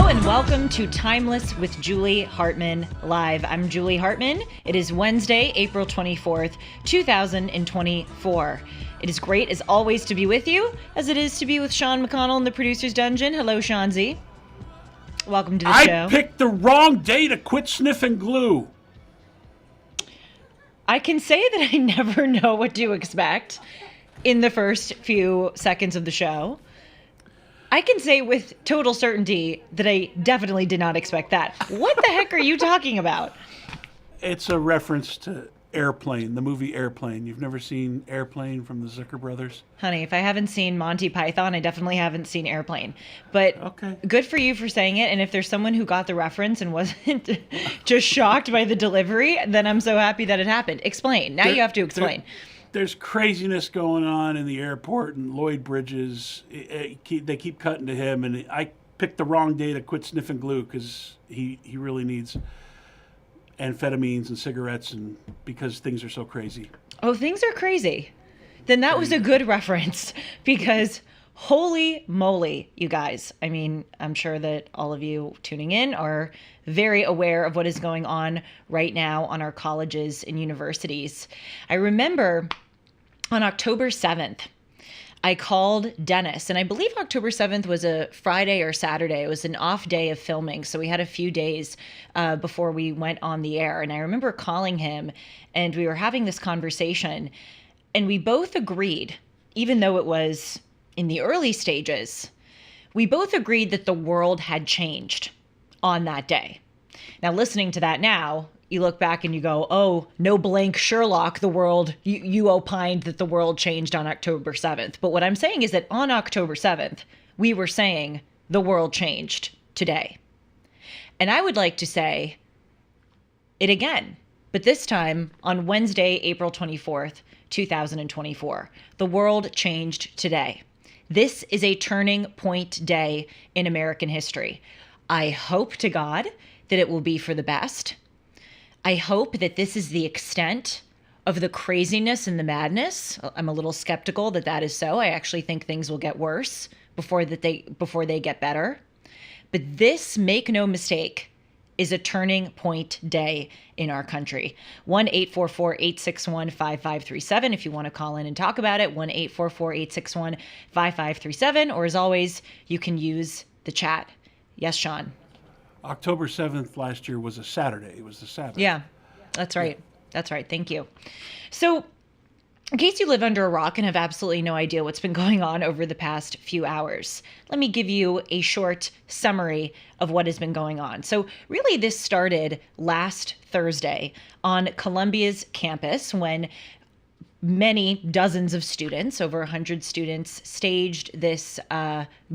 and welcome to Timeless with Julie Hartman Live. I'm Julie Hartman. It is Wednesday, April 24th, 2024. It is great, as always, to be with you, as it is to be with Sean McConnell in the producer's dungeon. Hello, Sean Z. Welcome to the show. I picked the wrong day to quit sniffing glue. I can say that I never know what to expect in the first few seconds of the show. I can say with total certainty that I definitely did not expect that. What the heck are you talking about? It's a reference to Airplane, the movie Airplane. You've never seen Airplane from the Zucker brothers? Honey, if I haven't seen Monty Python, I definitely haven't seen Airplane. But okay. Good for you for saying it. And if there's someone who got the reference and wasn't just shocked by the delivery, then I'm so happy that it happened. Explain. Now you have to explain. There's craziness going on in the airport, and Lloyd Bridges, they keep cutting to him, and I picked the wrong day to quit sniffing glue because he really needs amphetamines and cigarettes, and because things are so crazy. Oh, things are crazy. Then that was a good reference, because holy moly, you guys. I mean, I'm sure that all of you tuning in are very aware of what is going on right now on our colleges and universities. I remember on October 7th, I called Dennis, and I believe October 7th was a Friday or Saturday. It was an off day of filming, so we had a few days before we went on the air. And I remember calling him, and we were having this conversation, and we both agreed, even though it was in the early stages, we both agreed that the world had changed on that day. Now, listening to that now, you look back and you go, oh, no blank Sherlock, the world, you opined that the world changed on October 7th. But what I'm saying is that on October 7th, we were saying the world changed today. And I would like to say it again, but this time on Wednesday, April 24th, 2024. The world changed today. This is a turning point day in American history. I hope to God that it will be for the best. I hope that this is the extent of the craziness and the madness. I'm a little skeptical that that is so. I actually think things will get worse before they get better. But this, make no mistake, is a turning point day in our country. 1-844-861-5537 if you want to call in and talk about it. 1-844-861-5537. Or as always, you can use the chat. Yes, Sean. October 7th last year was a Saturday. It was the Sabbath. Yeah, that's right. That's right. Thank you. So in case you live under a rock and have absolutely no idea what's been going on over the past few hours, let me give you a short summary of what has been going on. So really this started last Thursday on Columbia's campus when many dozens of students, over 100 students, staged this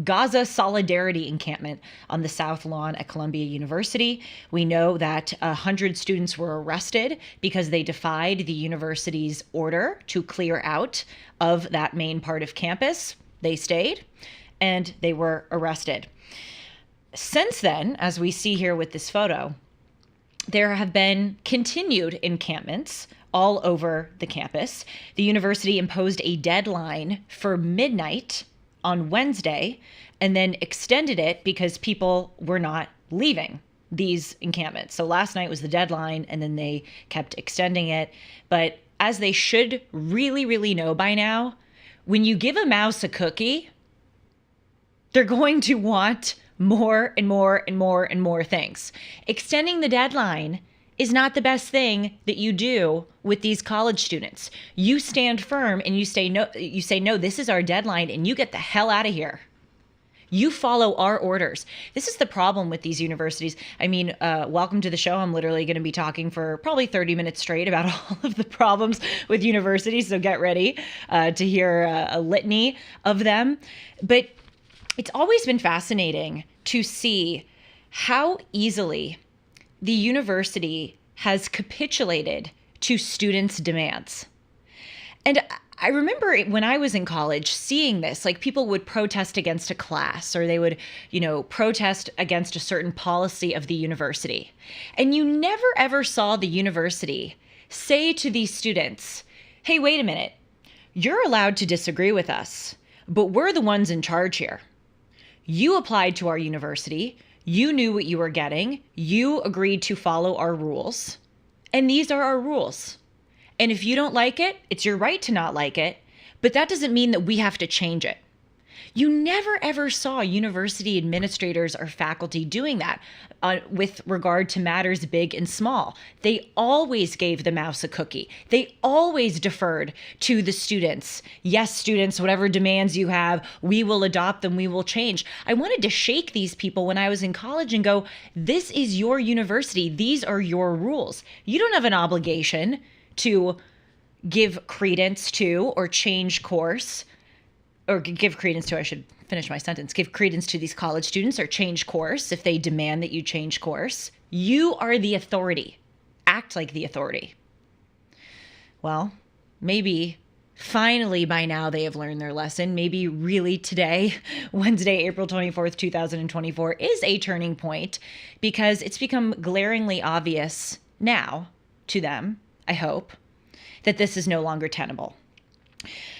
Gaza solidarity encampment on the South Lawn at Columbia University. We know that 100 students were arrested because they defied the university's order to clear out of that main part of campus. They stayed, and they were arrested. Since then, as we see here with this photo, there have been continued encampments all over the campus. The university imposed a deadline for midnight on Wednesday and then extended it because people were not leaving these encampments. So last night was the deadline, and then they kept extending it. But as they should really, really know by now, when you give a mouse a cookie, they're going to want more and more and more and more things. Extending the deadline is not the best thing that you do with these college students. You stand firm and you say no, this is our deadline, and you get the hell out of here. You follow our orders. This is the problem with these universities. I mean, welcome to the show. I'm literally going to be talking for probably 30 minutes straight about all of the problems with universities. So get ready to hear a litany of them. But it's always been fascinating to see how easily the university has capitulated to students' demands. And I remember when I was in college seeing this, like people would protest against a class, or they would, protest against a certain policy of the university. And you never ever saw the university say to these students, hey, wait a minute, you're allowed to disagree with us, but we're the ones in charge here. You applied to our university. You knew what you were getting. You agreed to follow our rules. And these are our rules. And if you don't like it, it's your right to not like it. But that doesn't mean that we have to change it. You never ever saw university administrators or faculty doing that with regard to matters big and small. They always gave the mouse a cookie. They always deferred to the students. Yes, students, whatever demands you have, we will adopt them, we will change. I wanted to shake these people when I was in college and go, this is your university. These are your rules. You don't have an obligation to give credence to or change course. Or give credence to, I should finish my sentence, give credence to these college students or change course if they demand that you change course. You are the authority. Act like the authority. Well, maybe finally by now they have learned their lesson. Maybe really today, Wednesday, April 24th, 2024, is a turning point because it's become glaringly obvious now to them, I hope, that this is no longer tenable.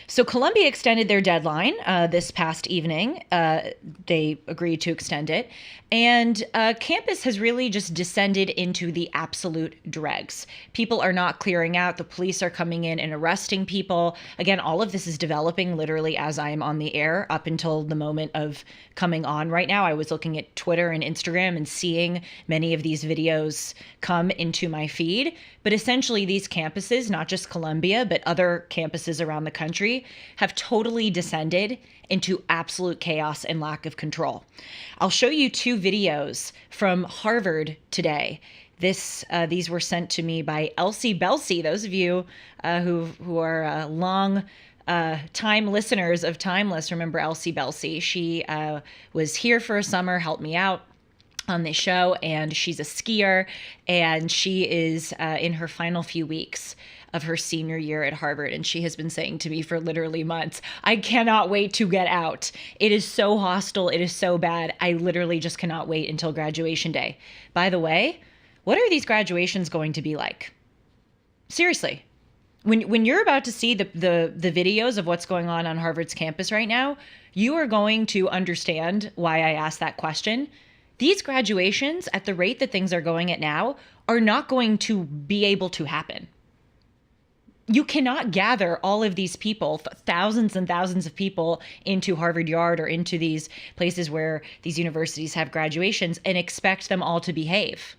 So Columbia extended their deadline this past evening. They agreed to extend it. And campus has really just descended into the absolute dregs. People are not clearing out. The police are coming in and arresting people. Again, all of this is developing literally as I am on the air up until the moment of coming on right now. I was looking at Twitter and Instagram and seeing many of these videos come into my feed. But essentially these campuses, not just Columbia, but other campuses around the country, have totally descended into absolute chaos and lack of control. I'll show you two videos from Harvard today. These were sent to me by Elsie Belsey. Those of you who are long time listeners of Timeless remember Elsie Belsey. She was here for a summer, helped me out on this show, and she's a skier, and she is in her final few weeks of her senior year at Harvard, and she has been saying to me for literally months, I cannot wait to get out. It is so hostile. It is so bad. I literally just cannot wait until graduation day. By the way, what are these graduations going to be like? Seriously. When you're about to see the videos of what's going on Harvard's campus right now, you are going to understand why I asked that question. These graduations, at the rate that things are going at now, are not going to be able to happen. You cannot gather all of these people, thousands and thousands of people, into Harvard Yard or into these places where these universities have graduations and expect them all to behave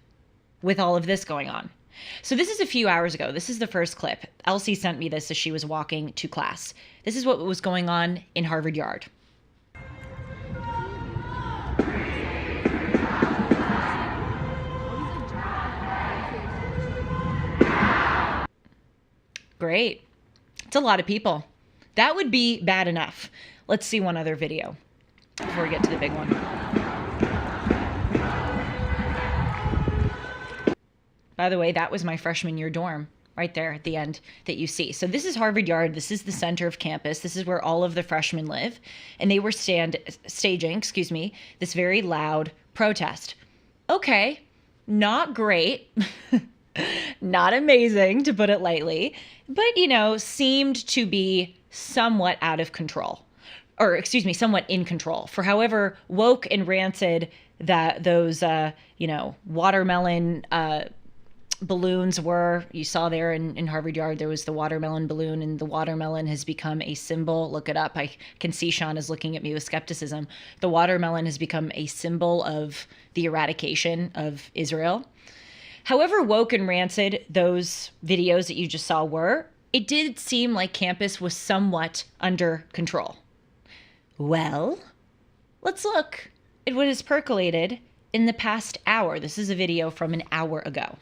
with all of this going on. So this is a few hours ago. This is the first clip. Elsie sent me this as she was walking to class. This is what was going on in Harvard Yard. Great. It's a lot of people. That would be bad enough. Let's see one other video before we get to the big one. By the way, that was my freshman year dorm right there at the end that you see. So this is Harvard Yard. This is the center of campus. This is where all of the freshmen live. And they were staging this very loud protest. Okay, not great. Not amazing, to put it lightly, but, seemed to be somewhat out of control. Or, somewhat in control. For however woke and rancid that those, watermelon balloons were. You saw there in Harvard Yard, there was the watermelon balloon, and the watermelon has become a symbol. Look it up. I can see Sean is looking at me with skepticism. The watermelon has become a symbol of the eradication of Israel. However woke and rancid those videos that you just saw were, it did seem like campus was somewhat under control. Well, let's look at what has percolated in the past hour. This is a video from an hour ago.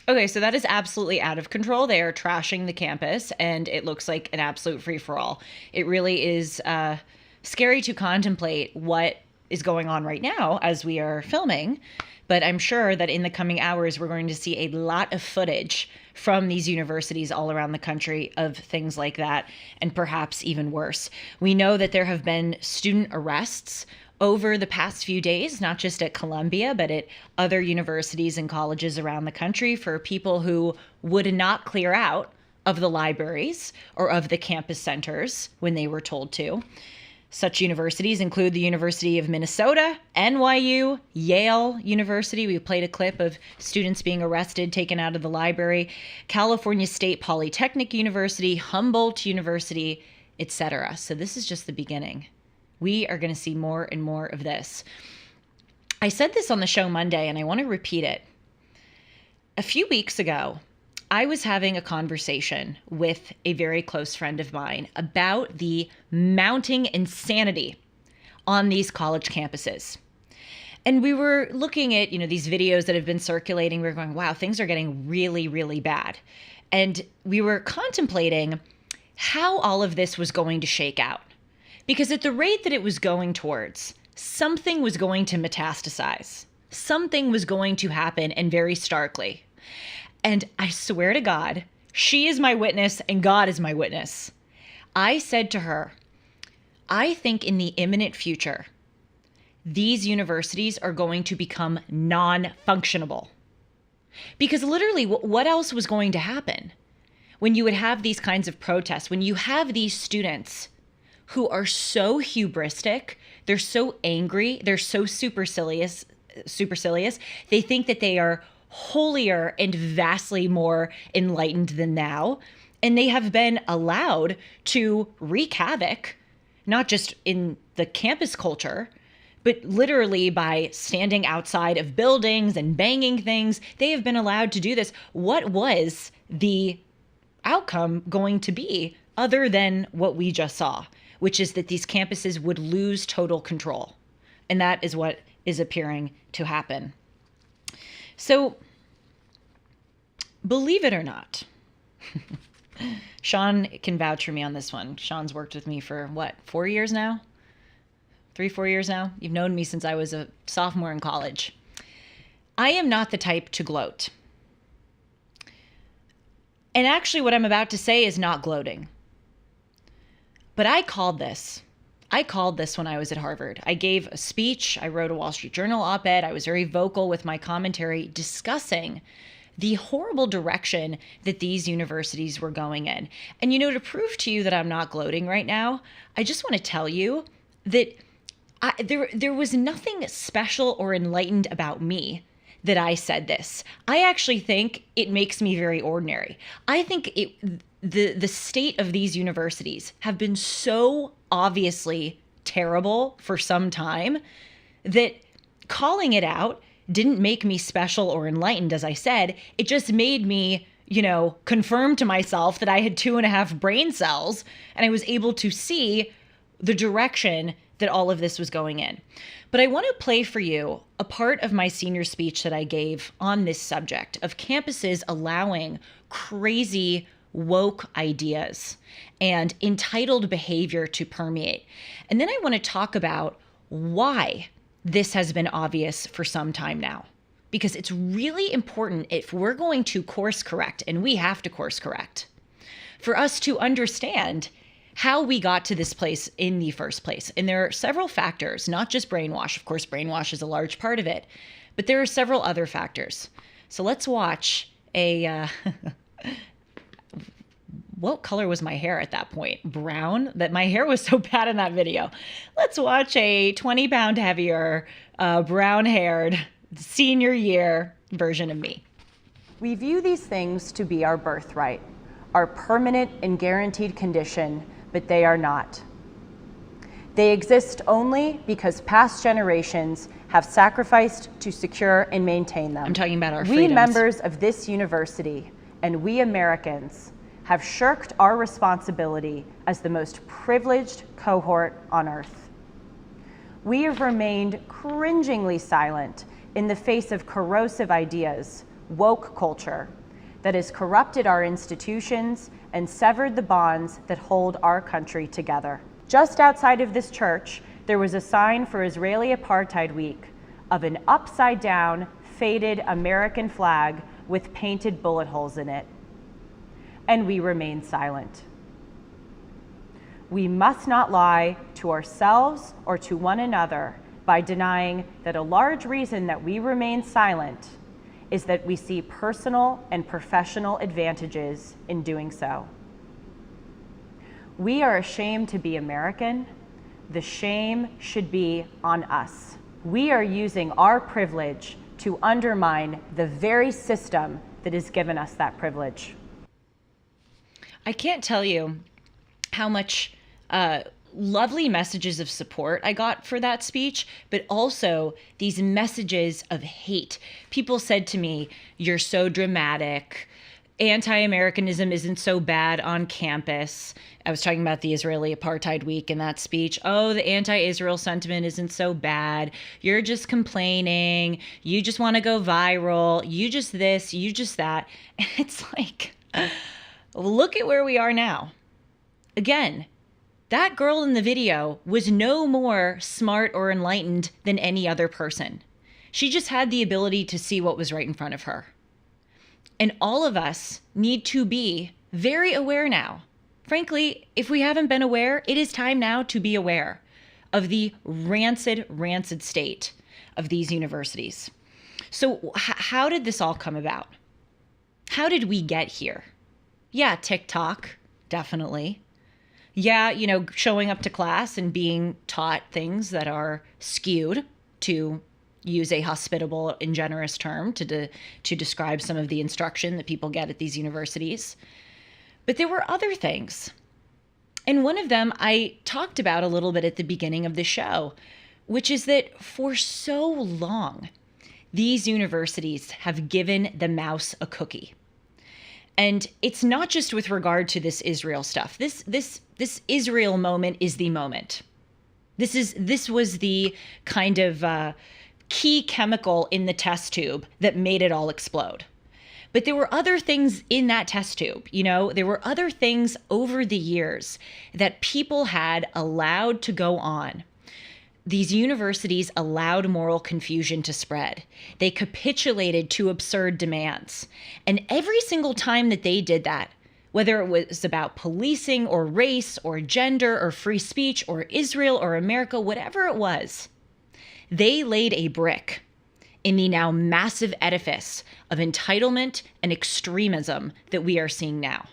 Okay, so that is absolutely out of control. They are trashing the campus, and it looks like an absolute free-for-all. It really is scary to contemplate what is going on right now as we are filming. But I'm sure that in the coming hours, we're going to see a lot of footage from these universities all around the country of things like that, and perhaps even worse. We know that there have been student arrests over the past few days, not just at Columbia, but at other universities and colleges around the country for people who would not clear out of the libraries or of the campus centers when they were told to. Such universities include the University of Minnesota, NYU, Yale University. We played a clip of students being arrested, taken out of the library, California State Polytechnic University, Humboldt University, etc. So this is just the beginning. We are going to see more and more of this. I said this on the show Monday, and I want to repeat it. A few weeks ago, I was having a conversation with a very close friend of mine about the mounting insanity on these college campuses. And we were looking at, these videos that have been circulating. We were going, wow, things are getting really, really bad. And we were contemplating how all of this was going to shake out. Because at the rate that it was going towards, something was going to metastasize. Something was going to happen, and very starkly. And I swear to God, she is my witness and God is my witness. I said to her, I think in the imminent future, these universities are going to become non-functionable. Because literally, what else was going to happen when you would have these kinds of protests, when you have these students who are so hubristic, they're so angry, they're so supercilious, they think that they are holier and vastly more enlightened than thou. And they have been allowed to wreak havoc, not just in the campus culture, but literally by standing outside of buildings and banging things. They have been allowed to do this. What was the outcome going to be other than what we just saw, which is that these campuses would lose total control? And that is what is appearing to happen. So, believe it or not, Sean can vouch for me on this one. Sean's worked with me for 4 years now? 3-4 years now? You've known me since I was a sophomore in college. I am not the type to gloat. And actually what I'm about to say is not gloating. But I called this when I was at Harvard. I gave a speech. I wrote a Wall Street Journal op-ed. I was very vocal with my commentary discussing the horrible direction that these universities were going in. And, to prove to you that I'm not gloating right now, I just want to tell you that there was nothing special or enlightened about me that I said this. I actually think it makes me very ordinary. I think the state of these universities have been so obviously terrible for some time that calling it out didn't make me special or enlightened, as I said. It just made me, confirm to myself that I had 2.5 brain cells, and I was able to see the direction that all of this was going in. But I want to play for you a part of my senior speech that I gave on this subject of campuses allowing crazy woke ideas and entitled behavior to permeate. And then I want to talk about why this has been obvious for some time now, because it's really important if we're going to course correct, and we have to course correct, for us to understand how we got to this place in the first place. And there are several factors, not just brainwash. Of course, brainwash is a large part of it, but there are several other factors. So let's watch a, what color was my hair at that point? Brown? That my hair was so bad in that video. Let's watch a 20-pound heavier, brown-haired, senior year version of me. We view these things to be our birthright, our permanent and guaranteed condition, but they are not. They exist only because past generations have sacrificed to secure and maintain them. I'm talking about our We freedoms. members of this university and we Americans have shirked our responsibility as the most privileged cohort on earth. We have remained cringingly silent in the face of corrosive ideas, woke culture, that has corrupted our institutions and severed the bonds that hold our country together. Just outside of this church, there was a sign for Israeli Apartheid Week of an upside-down, faded American flag with painted bullet holes in it. And we remained silent. We must not lie to ourselves or to one another by denying that a large reason that we remain silent is that we see personal and professional advantages in doing so. We are ashamed to be American. The shame should be on us. We are using our privilege to undermine the very system that has given us that privilege. I can't tell you how much lovely messages of support I got for that speech, but also these messages of hate. People said to me, "You're so dramatic. Anti-Americanism isn't so bad on campus." I was talking about the Israeli Apartheid Week in that speech. "Oh, the anti-Israel sentiment isn't so bad. You're just complaining. You just want to go viral. You just this, you just that." It's like, look at where we are now. Again, that girl in the video was no more smart or enlightened than any other person. She just had the ability to see what was right in front of her. And all of us need to be very aware now. Frankly, if we haven't been aware, it is time now to be aware of the rancid, rancid state of these universities. So how did this all come about? How did we get here? Yeah, TikTok, definitely. Yeah, showing up to class and being taught things that are skewed, to use a hospitable and generous term to describe some of the instruction that people get at these universities. But there were other things. And one of them I talked about a little bit at the beginning of the show, which is that for so long, these universities have given the mouse a cookie. And it's not just with regard to this Israel stuff. This Israel moment is the moment. This was the kind of key chemical in the test tube that made it all explode. But there were other things in that test tube. There were other things over the years that people had allowed to go on. These universities allowed moral confusion to spread. They capitulated to absurd demands. And every single time that they did that, whether it was about policing or race or gender or free speech or Israel or America, whatever it was, they laid a brick in the now massive edifice of entitlement and extremism that we are seeing now.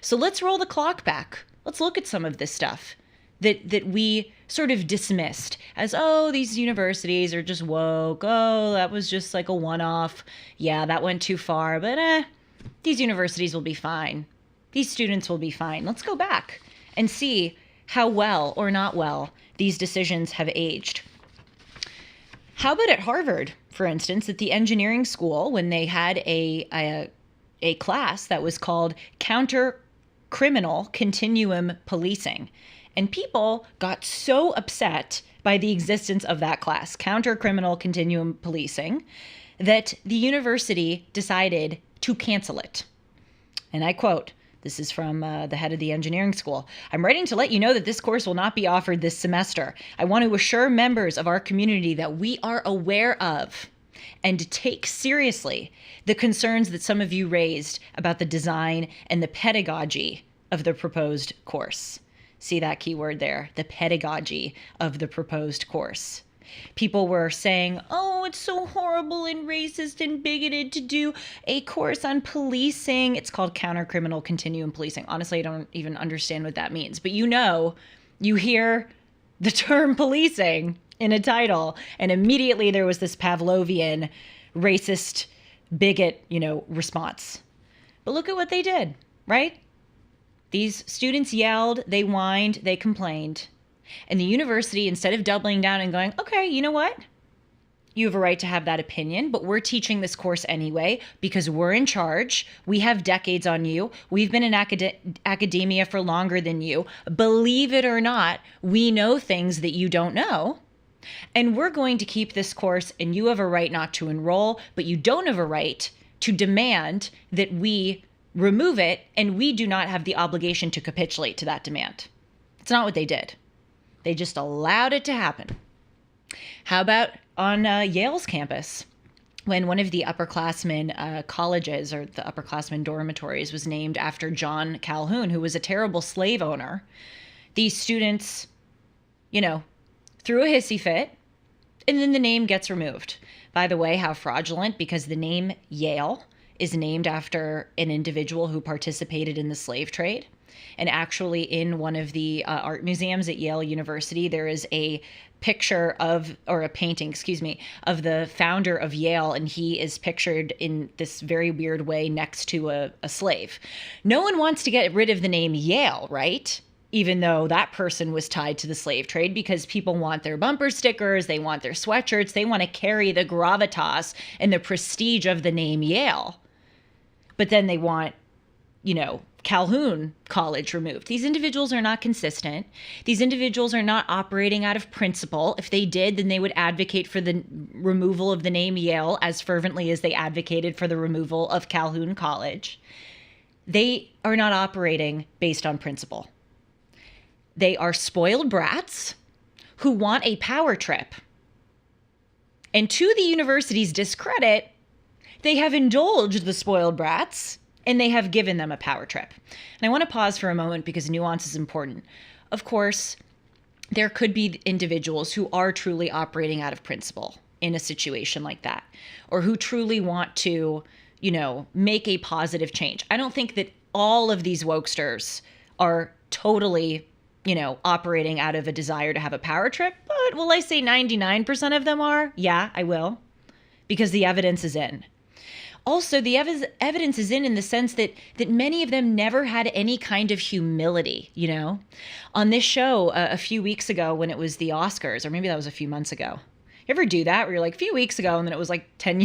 So let's roll the clock back. Let's look at some of this stuff that we sort of dismissed as, oh, these universities are just woke. Oh, that was just like a one-off. Yeah, that went too far, but these universities will be fine. These students will be fine. Let's go back and see how well or not well these decisions have aged. How about at Harvard, for instance, at the engineering school, when they had a class that was called Counter-Criminal Continuum Policing? And people got so upset by the existence of that class, Counter-Criminal Continuum Policing, that the university decided to cancel it. And I quote, this is from the head of the engineering school. "I'm writing to let you know that this course will not be offered this semester. I want to assure members of our community that we are aware of and take seriously the concerns that some of you raised about the design and the pedagogy of the proposed course." See that keyword there, the pedagogy of the proposed course. People were saying, "Oh, it's so horrible and racist and bigoted to do a course on policing." It's called Counter-Criminal Continuum Policing. Honestly, I don't even understand what that means. But you hear the term policing in a title, and immediately there was this Pavlovian racist bigot, response. But look at what they did, right? These students yelled, they whined, they complained. And the university, instead of doubling down and going, "Okay, you know what? You have a right to have that opinion, but we're teaching this course anyway because we're in charge. We have decades on you. We've been in academia for longer than you. Believe it or not, we know things that you don't know. And we're going to keep this course, and you have a right not to enroll, but you don't have a right to demand that we remove it, and we do not have the obligation to capitulate to that demand." It's not what they did. They just allowed it to happen. How about on Yale's campus, when one of the upperclassmen colleges or the upperclassmen dormitories was named after John Calhoun, who was a terrible slave owner, these students, threw a hissy fit, and then the name gets removed. By the way, how fraudulent, because the name Yale is named after an individual who participated in the slave trade. And actually, in one of the art museums at Yale University, there is a picture or a painting, of the founder of Yale, and he is pictured in this very weird way next to a slave. No one wants to get rid of the name Yale, right? Even though that person was tied to the slave trade, because people want their bumper stickers, they want their sweatshirts, they want to carry the gravitas and the prestige of the name Yale. But then they want, Calhoun College removed. These individuals are not consistent. These individuals are not operating out of principle. If they did, then they would advocate for the removal of the name Yale as fervently as they advocated for the removal of Calhoun College. They are not operating based on principle. They are spoiled brats who want a power trip. And to the university's discredit, they have indulged the spoiled brats and they have given them a power trip. And I want to pause for a moment because nuance is important. Of course, there could be individuals who are truly operating out of principle in a situation like that, or who truly want to, make a positive change. I don't think that all of these wokesters are totally operating out of a desire to have a power trip, but will I say 99% of them are? Yeah, I will, because the evidence is in. Also, the evidence is in the sense that many of them never had any kind of humility, On this show a few weeks ago when it was the Oscars, or maybe that was a few months ago. You ever do that where you're like a few weeks ago and then it was like 10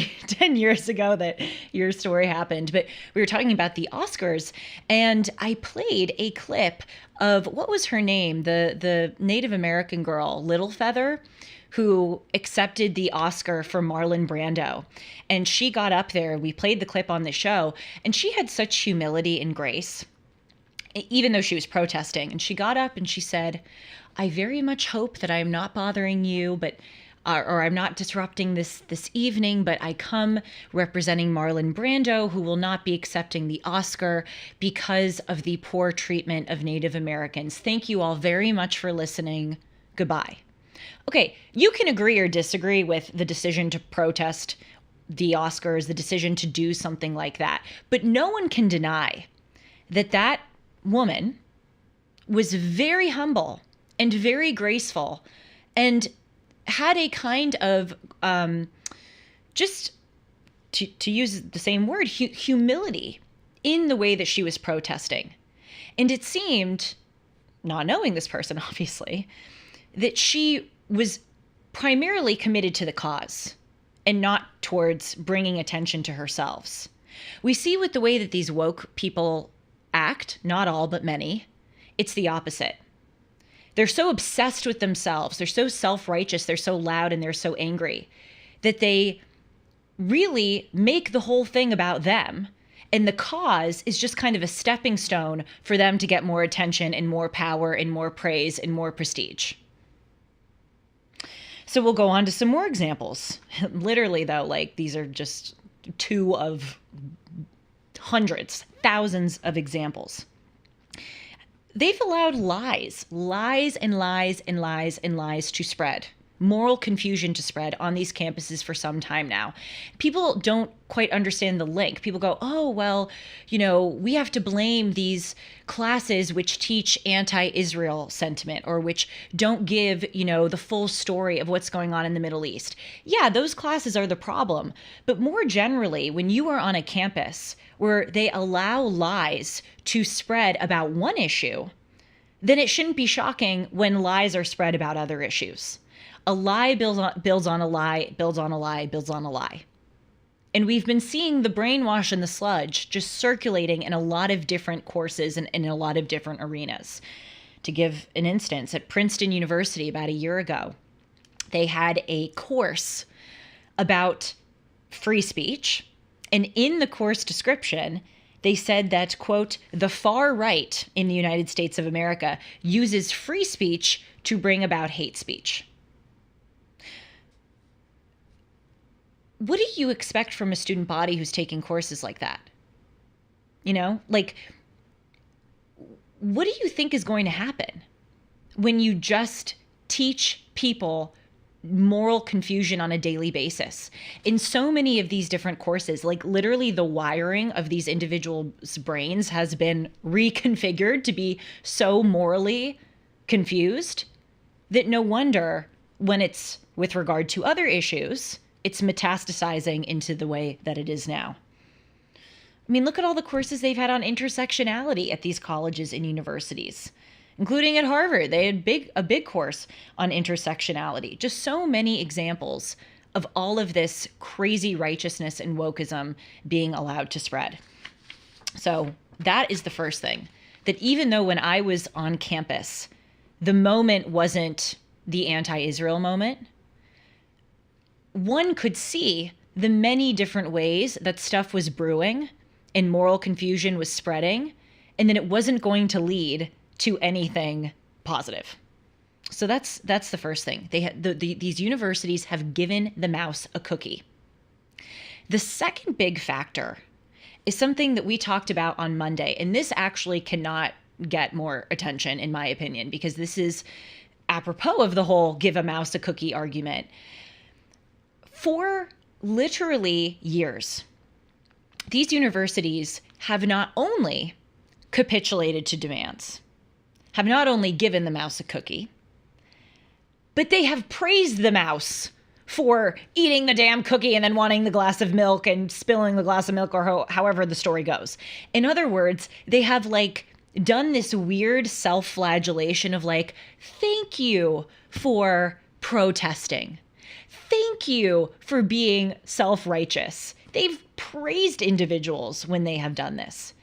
years ago that your story happened? But we were talking about the Oscars and I played a clip of, what was her name? The Native American girl, Little Feather, who accepted the Oscar for Marlon Brando. And she got up there, we played the clip on the show, and she had such humility and grace, even though she was protesting. And she got up and she said, "I very much hope that I'm not bothering you, but or I'm not disrupting this evening, but I come representing Marlon Brando, who will not be accepting the Oscar because of the poor treatment of Native Americans. Thank you all very much for listening. Goodbye." Okay, you can agree or disagree with the decision to protest the Oscars, the decision to do something like that, but no one can deny that woman was very humble and very graceful and had a kind of, just to use the same word, humility in the way that she was protesting. And it seemed, not knowing this person, obviously, that she was primarily committed to the cause and not towards bringing attention to herself. We see with the way that these woke people act, not all, but many, it's the opposite. They're so obsessed with themselves, they're so self-righteous, they're so loud, and they're so angry that they really make the whole thing about them. And the cause is just kind of a stepping stone for them to get more attention and more power and more praise and more prestige. So we'll go on to some more examples. Literally, though, these are just two of hundreds, thousands of examples. They've allowed lies and lies and lies and lies to spread, moral confusion to spread on these campuses for some time now. People don't quite understand the link. People go, oh, well, we have to blame these classes which teach anti-Israel sentiment or which don't give, the full story of what's going on in the Middle East. Yeah, those classes are the problem. But more generally, when you are on a campus where they allow lies to spread about one issue, then it shouldn't be shocking when lies are spread about other issues. A lie builds on a lie, builds on a lie, builds on a lie. And we've been seeing the brainwash and the sludge just circulating in a lot of different courses and in a lot of different arenas. To give an instance, at Princeton University about a year ago, they had a course about free speech. And in the course description, they said that, quote, the far right in the United States of America uses free speech to bring about hate speech. What do you expect from a student body who's taking courses like that? You know, like, what do you think is going to happen when you just teach people moral confusion on a daily basis? In so many of these different courses, like literally the wiring of these individuals' brains has been reconfigured to be so morally confused that no wonder when it's with regard to other issues, it's metastasizing into the way that it is now. I mean, look at all the courses they've had on intersectionality at these colleges and universities, including at Harvard. They had a big course on intersectionality. Just so many examples of all of this crazy righteousness and wokeism being allowed to spread. So that is the first thing, that even though when I was on campus, the moment wasn't the anti-Israel moment, one could see the many different ways that stuff was brewing and moral confusion was spreading, and then it wasn't going to lead to anything positive. So that's the first thing. These universities have given the mouse a cookie. The second big factor is something that we talked about on Monday, and this actually cannot get more attention, in my opinion, because this is apropos of the whole give a mouse a cookie argument. For literally years, these universities have not only capitulated to demands, have not only given the mouse a cookie, but they have praised the mouse for eating the damn cookie and then wanting the glass of milk and spilling the glass of milk, or however the story goes. In other words, they have like done this weird self-flagellation of like, thank you for protesting. Thank you for being self-righteous. They've praised individuals when they have done this.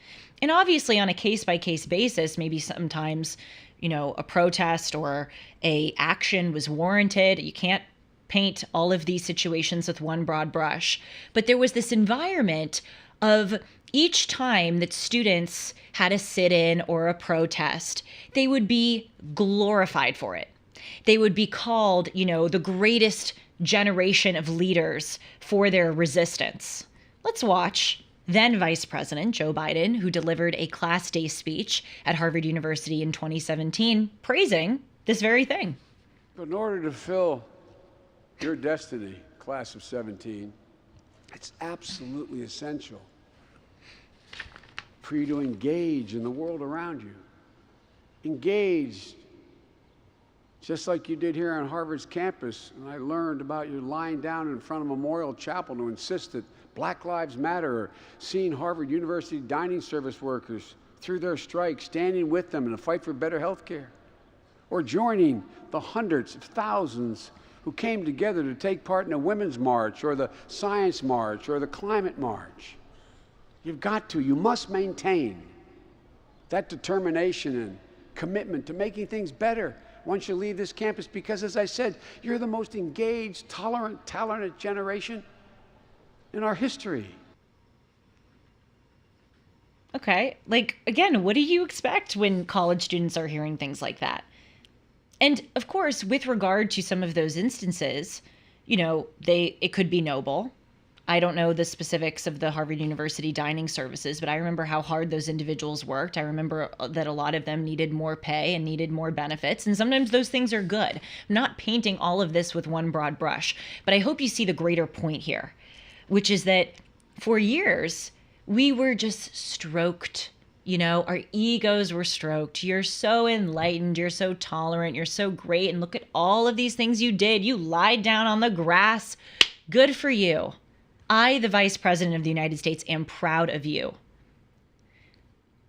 And obviously on a case-by-case basis, maybe sometimes, you know, a protest or a action was warranted. You can't paint all of these situations with one broad brush. But there was this environment of each time that students had a sit-in or a protest, they would be glorified for it. They would be called, you know, the greatest generation of leaders for their resistance. Let's watch then Vice President Joe Biden, who delivered a Class Day speech at Harvard University in 2017, praising this very thing. In order to fill your destiny, class of 17, it's absolutely essential for you to engage in the world around you. Engage just like you did here on Harvard's campus. And I learned about you lying down in front of Memorial Chapel to insist that Black Lives Matter, or seeing Harvard University dining service workers through their strike, standing with them in a fight for better health care, or joining the hundreds of thousands who came together to take part in a women's march, or the science march, or the climate march. You've got to, you must maintain that determination and commitment to making things better once you leave this campus, because as I said, you're the most engaged, tolerant, talented generation in our history. Okay, like, again, what do you expect when college students are hearing things like that? And of course, with regard to some of those instances, you know, it could be noble. I don't know the specifics of the Harvard University dining services, but I remember how hard those individuals worked. I remember that a lot of them needed more pay and needed more benefits, and sometimes those things are good. I'm not painting all of this with one broad brush, but I hope you see the greater point here, which is that for years, we were just stroked. You know, our egos were stroked. You're so enlightened. You're so tolerant. You're so great. And look at all of these things you did. You lied down on the grass. Good for you. I, the Vice President of the United States, am proud of you.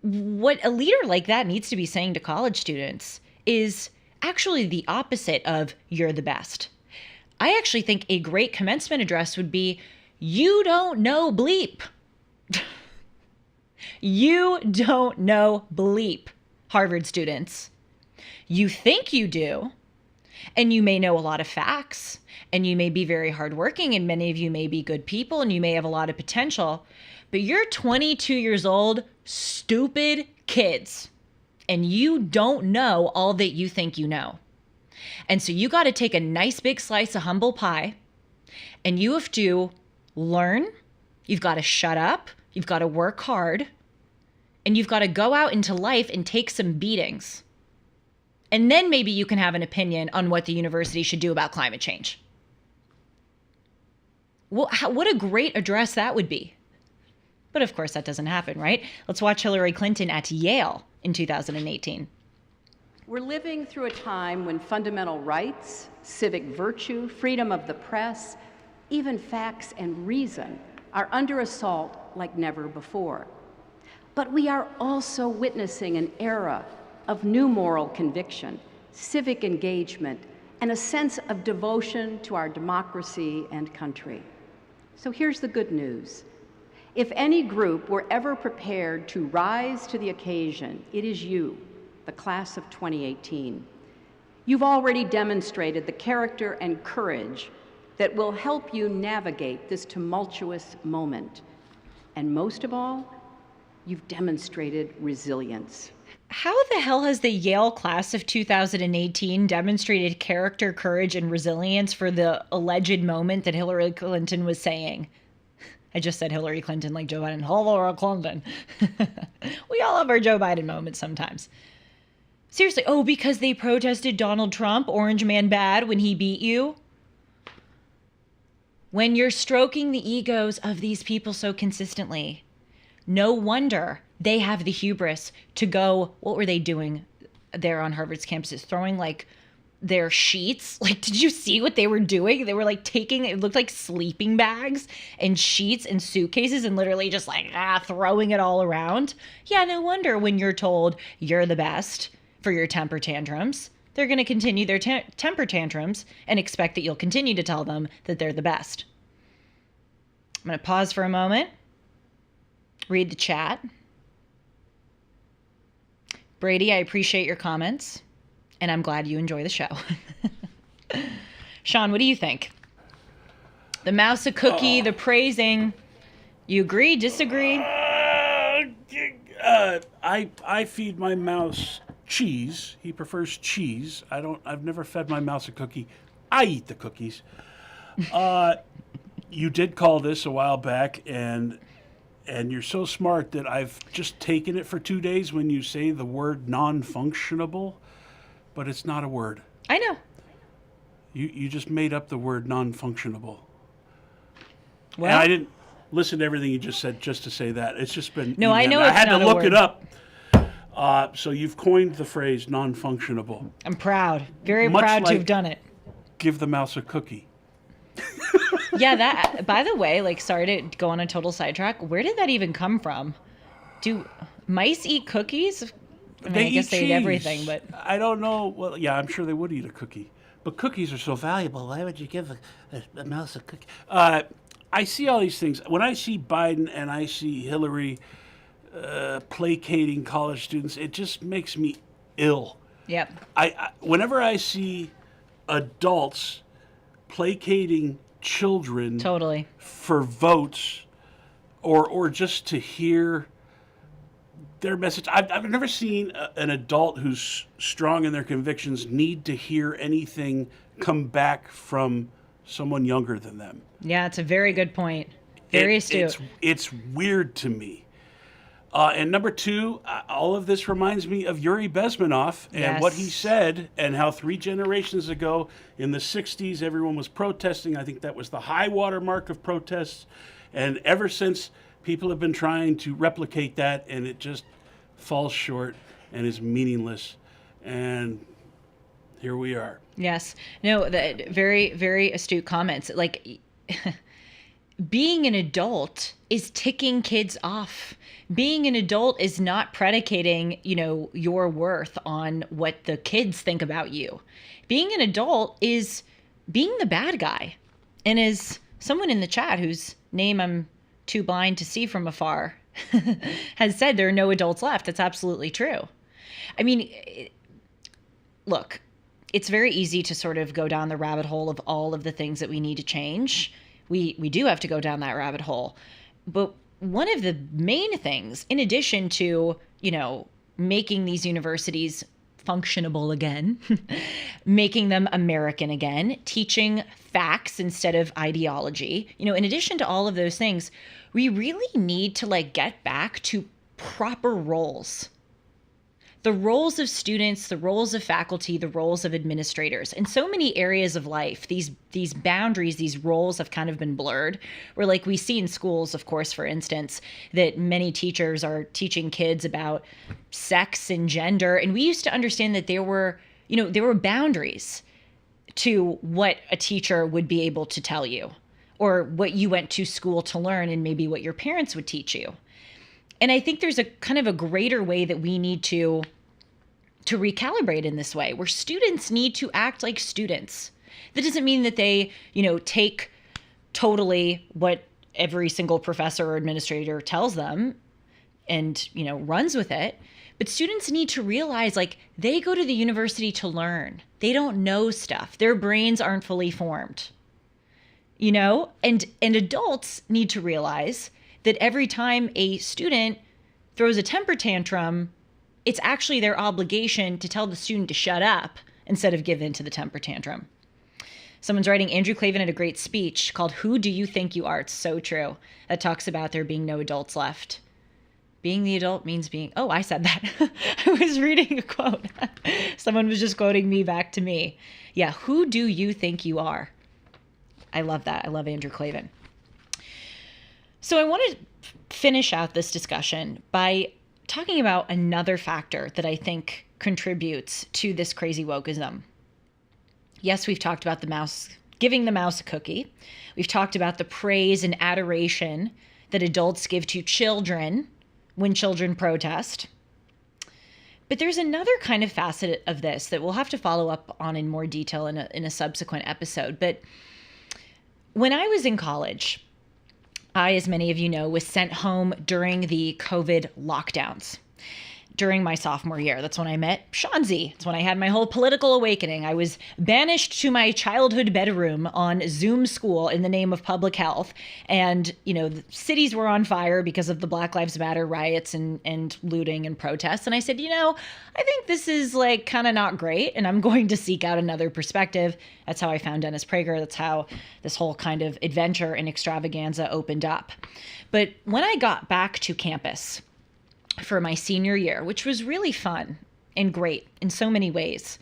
What a leader like that needs to be saying to college students is actually the opposite of you're the best. I actually think a great commencement address would be, you don't know bleep. You don't know bleep, Harvard students. You think you do, and you may know a lot of facts, and you may be very hardworking, and many of you may be good people, and you may have a lot of potential, but you're 22 years old, stupid kids, and you don't know all that you think you know. And so you got to take a nice big slice of humble pie and you have to learn. You've got to shut up. You've got to work hard. And you've got to go out into life and take some beatings. And then maybe you can have an opinion on what the university should do about climate change. Well, what a great address that would be. But of course, that doesn't happen, right? Let's watch Hillary Clinton at Yale in 2018. We're living through a time when fundamental rights, civic virtue, freedom of the press, even facts and reason are under assault like never before. But we are also witnessing an era of new moral conviction, civic engagement, and a sense of devotion to our democracy and country. So here's the good news. If any group were ever prepared to rise to the occasion, it is you, the class of 2018. You've already demonstrated the character and courage that will help you navigate this tumultuous moment. And most of all, you've demonstrated resilience. How the hell has the Yale class of 2018 demonstrated character, courage, and resilience for the alleged moment that Hillary Clinton was saying? I just said Hillary Clinton like Joe Biden. Hillary Clinton. We all have our Joe Biden moments sometimes. Seriously. Oh, because they protested Donald Trump, Orange Man bad, when he beat you? When you're stroking the egos of these people so consistently, no wonder they have the hubris to go, what were they doing there on Harvard's campuses? Throwing like their sheets. Like, did you see what they were doing? They were like taking, it looked like sleeping bags and sheets and suitcases and literally just like throwing it all around. Yeah, no wonder when you're told you're the best for your temper tantrums, they're going to continue their temper tantrums and expect that you'll continue to tell them that they're the best. I'm going to pause for a moment, read the chat. Brady, I appreciate your comments, and I'm glad you enjoy the show. Sean, what do you think? The mouse a cookie, the praising. You agree, disagree? I feed my mouse cheese. He prefers cheese. I've never fed my mouse a cookie. I eat the cookies. You did call this a while back, and you're so smart that I've just taken it for 2 days when you say the word non-functionable, but it's not a word. I know. You just made up the word non-functionable. Well, and I didn't listen to everything you just said just to say that. It's just been... No, I know it's I had not to a look word. it up. So you've coined the phrase non-functionable. I'm proud. Very Much proud to like- have done it. Give the mouse a cookie. Yeah, that, by the way, like, sorry to go on a total sidetrack. Where did that even come from? Do mice eat cookies? I mean, I guess they eat everything, but I don't know. Well, yeah, I'm sure they would eat a cookie. But cookies are so valuable. Why would you give a mouse a cookie? I see all these things. When I see Biden and I see Hillary placating college students, it just makes me ill. yep. Whenever I see adults placating children Totally. for votes or just to hear their message. I've never seen an adult who's strong in their convictions need to hear anything come back from someone younger than them. Yeah, it's a very good point. Very astute. It's weird to me. And number two, all of this reminds me of Yuri Bezmenov and what he Yes. said, and how 3 generations ago in the 60s, everyone was protesting. I think that was the high water mark of protests. And ever since, people have been trying to replicate that, and it just falls short and is meaningless. And here we are. Yes. No, that very, very astute comments. Like, being an adult is ticking kids off. Being an adult is not predicating, your worth on what the kids think about you. Being an adult is being the bad guy. And as someone in the chat whose name I'm too blind to see from afar has said, there are no adults left. That's absolutely true. I mean, look, it's very easy to sort of go down the rabbit hole of all of the things that we need to change. We do have to go down that rabbit hole. But one of the main things, in addition to, making these universities functionable again, making them American again, teaching facts instead of ideology. You know, in addition to all of those things, we really need to like get back to proper roles. The roles of students, the roles of faculty, the roles of administrators. In so many areas of life, these boundaries, these roles have kind of been blurred. Where like we see in schools, of course, for instance, that many teachers are teaching kids about sex and gender. And we used to understand that there were boundaries to what a teacher would be able to tell you, or what you went to school to learn, and maybe what your parents would teach you. And I think there's a kind of a greater way that we need to recalibrate in this way, where students need to act like students. That doesn't mean that they, take totally what every single professor or administrator tells them and, runs with it. But students need to realize like they go to the university to learn. They don't know stuff. Their brains aren't fully formed. And adults need to realize that every time a student throws a temper tantrum, it's actually their obligation to tell the student to shut up instead of give in to the temper tantrum. Someone's writing, Andrew Clavin had a great speech called Who Do You Think You Are? It's so true. That talks about there being no adults left. Being the adult means being, oh, I said that. I was reading a quote. Someone was just quoting me back to me. Yeah, who do you think you are? I love that. I love Andrew Clavin. So I want to finish out this discussion by talking about another factor that I think contributes to this crazy wokeism. Yes, we've talked about the mouse, giving the mouse a cookie. We've talked about the praise and adoration that adults give to children when children protest. But there's another kind of facet of this that we'll have to follow up on in more detail in a subsequent episode. But when I was in college, I, as many of you know, was sent home during the COVID lockdowns during my sophomore year. That's when I met Shanzi. It's when I had my whole political awakening. I was banished to my childhood bedroom on Zoom school in the name of public health. And, the cities were on fire because of the Black Lives Matter riots and looting and protests. And I said, I think this is like kind of not great. And I'm going to seek out another perspective. That's how I found Dennis Prager. That's how this whole kind of adventure and extravaganza opened up. But when I got back to campus for my senior year, which was really fun and great in so many ways,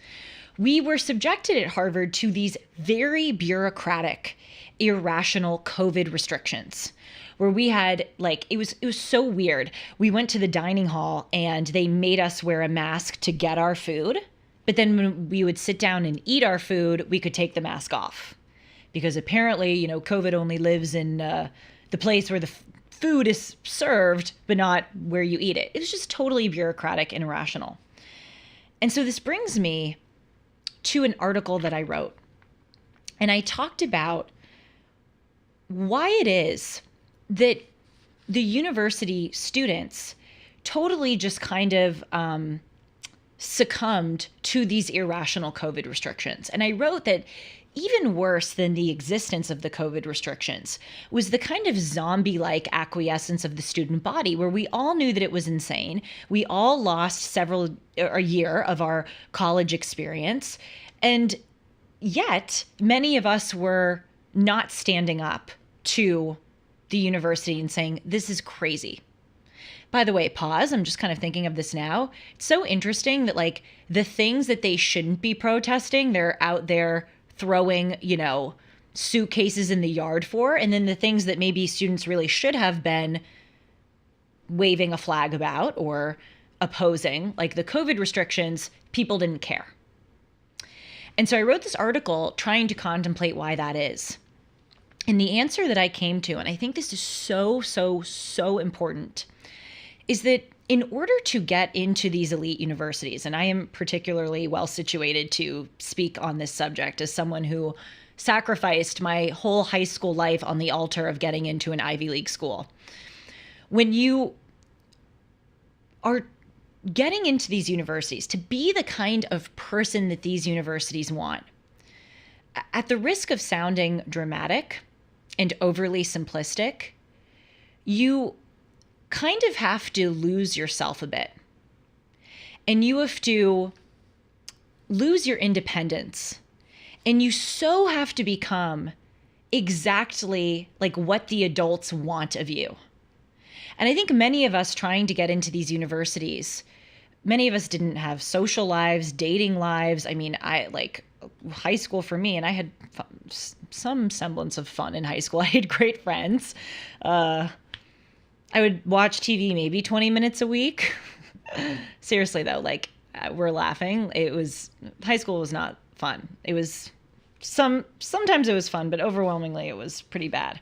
we were subjected at Harvard to these very bureaucratic, irrational COVID restrictions, where we had it was so weird. We went to the dining hall and they made us wear a mask to get our food. But then when we would sit down and eat our food, we could take the mask off, because apparently, COVID only lives in the place where the food is served, but not where you eat it. It was just totally bureaucratic and irrational. And so this brings me to an article that I wrote. And I talked about why it is that the university students totally just kind of succumbed to these irrational COVID restrictions. And I wrote that even worse than the existence of the COVID restrictions was the kind of zombie-like acquiescence of the student body, where we all knew that it was insane. We all lost a year of our college experience. And yet many of us were not standing up to the university and saying, this is crazy. By the way, pause. I'm just kind of thinking of this now. It's so interesting that the things that they shouldn't be protesting, they're out there throwing, suitcases in the yard for. And then the things that maybe students really should have been waving a flag about or opposing, like the COVID restrictions, people didn't care. And so I wrote this article trying to contemplate why that is. And the answer that I came to, and I think this is so, so, so important, is that in order to get into these elite universities, and I am particularly well situated to speak on this subject as someone who sacrificed my whole high school life on the altar of getting into an Ivy League school. When you are getting into these universities, to be the kind of person that these universities want, at the risk of sounding dramatic and overly simplistic, you kind of have to lose yourself a bit. And you have to lose your independence, and you so have to become exactly like what the adults want of you. And I think many of us trying to get into these universities, many of us didn't have social lives, dating lives. I mean, I like high school for me, and I had some semblance of fun in high school. I had great friends. I would watch TV maybe 20 minutes a week. Seriously though, like we're laughing. High school was not fun. It was sometimes it was fun, but overwhelmingly it was pretty bad.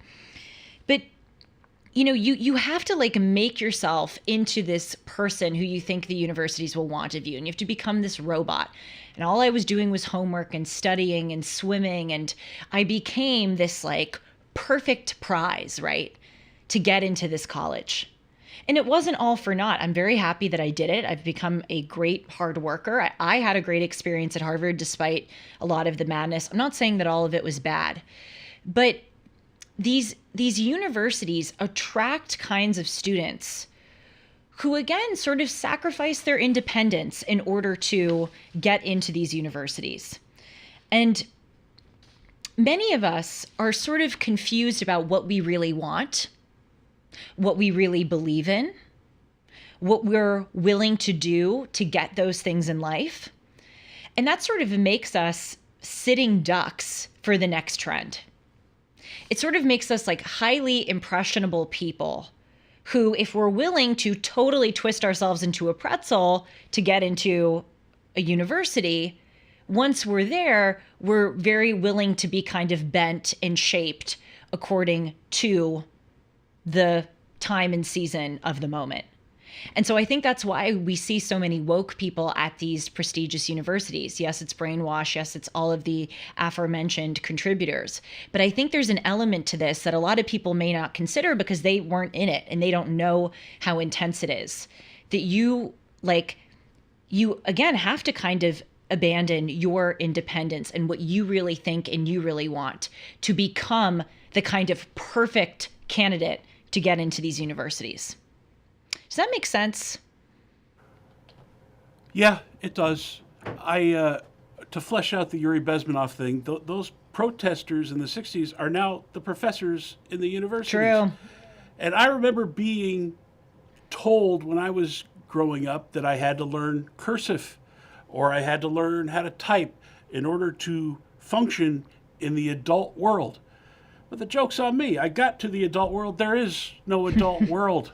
But you have to like make yourself into this person who you think the universities will want of you. And you have to become this robot. And all I was doing was homework and studying and swimming. And I became this like perfect prize, right? To get into this college. And it wasn't all for naught. I'm very happy that I did it. I've become a great hard worker. I had a great experience at Harvard despite a lot of the madness. I'm not saying that all of it was bad, but these universities attract kinds of students who, again, sort of sacrifice their independence in order to get into these universities. And many of us are sort of confused about what we really want, what we really believe in, what we're willing to do to get those things in life. And that sort of makes us sitting ducks for the next trend. It sort of makes us like highly impressionable people who, if we're willing to totally twist ourselves into a pretzel to get into a university, once we're there, we're very willing to be kind of bent and shaped according to the time and season of the moment. And so I think that's why we see so many woke people at these prestigious universities. Yes, it's brainwash. Yes, it's all of the aforementioned contributors. But I think there's an element to this that a lot of people may not consider because they weren't in it and they don't know how intense it is. That you again have to kind of abandon your independence and what you really think and you really want to become the kind of perfect candidate to get into these universities. Does that make sense? Yeah, it does. To flesh out the Yuri Bezmenov thing, those protesters in the 60s are now the professors in the universities. True. And I remember being told when I was growing up that I had to learn cursive or I had to learn how to type in order to function in the adult world. But the joke's on me. I got to the adult world. There is no adult world.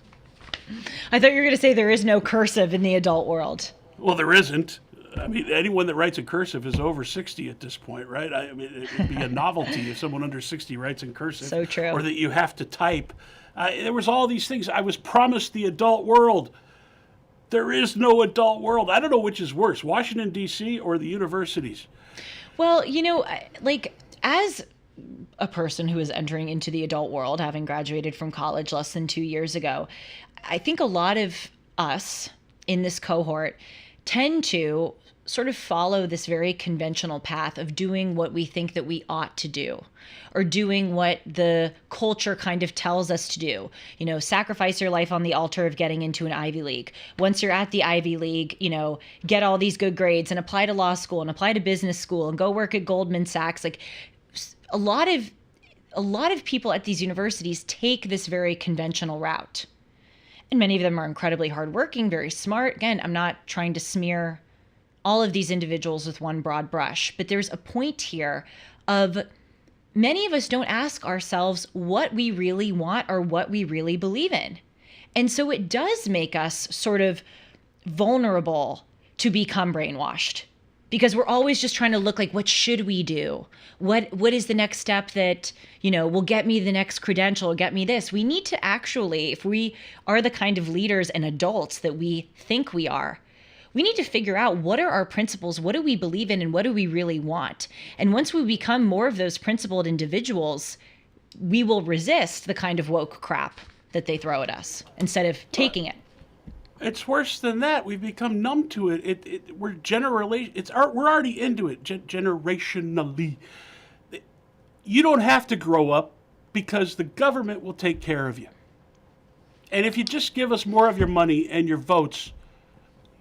I thought you were going to say there is no cursive in the adult world. Well, there isn't. I mean, anyone that writes in cursive is over 60 at this point, right? I mean, it would be a novelty if someone under 60 writes in cursive. So true. Or that you have to type. There was all these things. I was promised the adult world. There is no adult world. I don't know which is worse, Washington, D.C. or the universities. Well, like as a person who is entering into the adult world, having graduated from college less than 2 years ago, I think a lot of us in this cohort tend to sort of follow this very conventional path of doing what we think that we ought to do or doing what the culture kind of tells us to do. Sacrifice your life on the altar of getting into an Ivy League. Once you're at the Ivy League, get all these good grades and apply to law school and apply to business school and go work at Goldman Sachs. Like a lot of people at these universities take this very conventional route. And many of them are incredibly hardworking, very smart. Again, I'm not trying to smear all of these individuals with one broad brush, but there's a point here of many of us don't ask ourselves what we really want or what we really believe in. And so it does make us sort of vulnerable to become brainwashed because we're always just trying to look like, what should we do? What is the next step that, will get me the next credential or get me this? We need to actually, if we are the kind of leaders and adults that we think we are, we need to figure out what are our principles, what do we believe in, and what do we really want? And once we become more of those principled individuals, we will resist the kind of woke crap that they throw at us instead of taking it. It's worse than that. We've become numb to it. We're already into it generationally. You don't have to grow up because the government will take care of you. And if you just give us more of your money and your votes,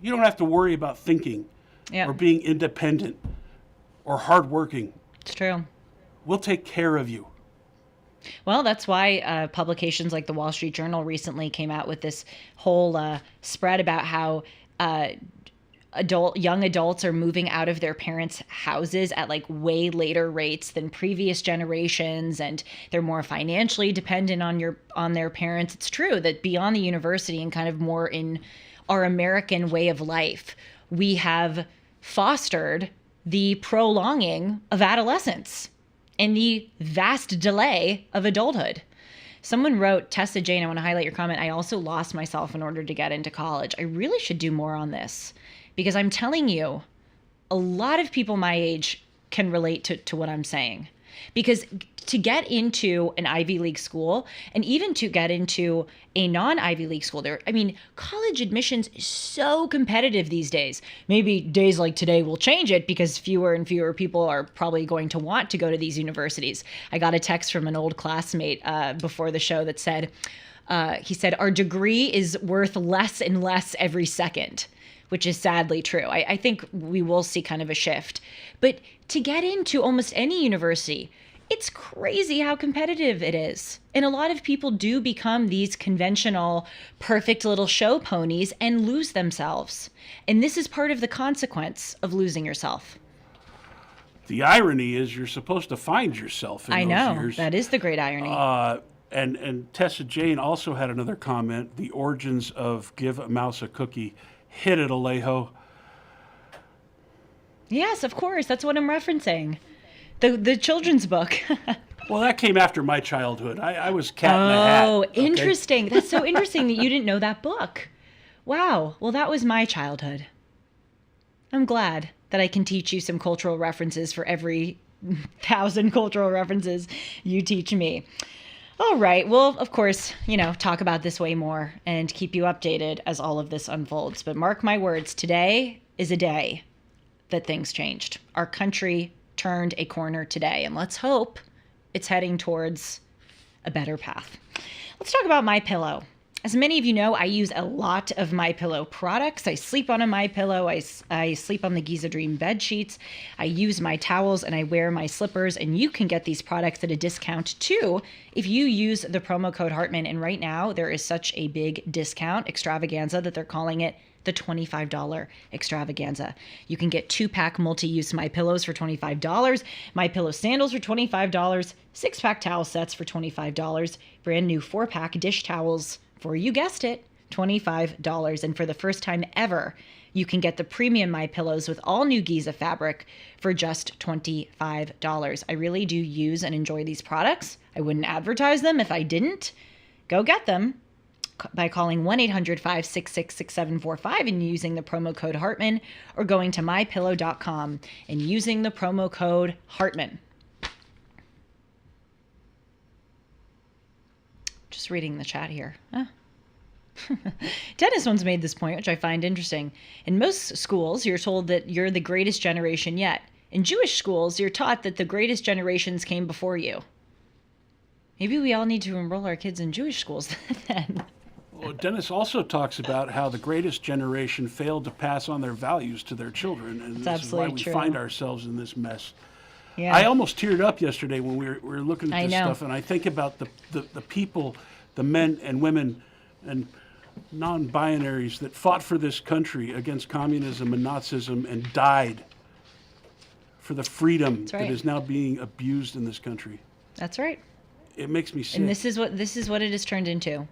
you don't have to worry about thinking. Yeah. or being independent or hardworking. It's true. We'll take care of you. Well, that's why publications like the Wall Street Journal recently came out with this whole spread about how young adults are moving out of their parents' houses at like way later rates than previous generations, and they're more financially dependent on their parents. It's true that beyond the university and kind of more in our American way of life, we have fostered the prolonging of adolescence and the vast delay of adulthood. Someone wrote, Tessa Jane, I want to highlight your comment. I also lost myself in order to get into college. I really should do more on this, because I'm telling you, a lot of people my age can relate to what I'm saying. Because to get into an Ivy League school, and even to get into a non-Ivy League school, college admissions is so competitive these days. Maybe days like today will change it, because fewer and fewer people are probably going to want to go to these universities. I got a text from an old classmate before the show that said, he said, our degree is worth less and less every second, which is sadly true. I think we will see kind of a shift. But to get into almost any university, it's crazy how competitive it is. And a lot of people do become these conventional, perfect little show ponies and lose themselves. And this is part of the consequence of losing yourself. The irony is you're supposed to find yourself in I those know. years. That is the great irony. And Tessa Jane also had another comment. The origins of Give a Mouse a Cookie. Hit it, Alejo. Yes, of course. That's what I'm referencing. The children's book. Well, that came after my childhood. I was Cat in the Hat. Oh, okay? interesting. That's so interesting that you didn't know that book. Wow. Well, that was my childhood. I'm glad that I can teach you some cultural references for every 1,000 cultural references you teach me. All right. Well, of course, talk about this way more and keep you updated as all of this unfolds. But mark my words, today is a day that things changed. Our country turned a corner today, and let's hope it's heading towards a better path. Let's talk about MyPillow. As many of you know, I use a lot of MyPillow products. I sleep on a MyPillow. I sleep on the Giza Dream bed sheets. I use my towels and I wear my slippers. And you can get these products at a discount too if you use the promo code Hartman. And right now there is such a big discount extravaganza that they're calling it the $25 extravaganza. You can get 2-pack multi-use MyPillows for $25, MyPillow sandals for $25, 6-pack towel sets for $25, brand new 4-pack dish towels for, you guessed it, $25. And for the first time ever, you can get the premium MyPillows with all new Giza fabric for just $25. I really do use and enjoy these products. I wouldn't advertise them if I didn't. Go get them by calling 1-800-566-6745 and using the promo code Hartman, or going to mypillow.com and using the promo code Hartman. Just reading the chat here. Dennis once made this point, which I find interesting. In most schools, you're told that you're the greatest generation yet. In Jewish schools, you're taught that the greatest generations came before you. Maybe we all need to enroll our kids in Jewish schools then. Well, Dennis also talks about how the greatest generation failed to pass on their values to their children, and this is why we find ourselves in this mess. Yeah. I almost teared up yesterday when we were looking at this stuff, and I think about the people, the men and women and non-binaries that fought for this country against communism and Nazism and died for the freedom that is now being abused in this country. That's right. It makes me sick. And this is what it has turned into.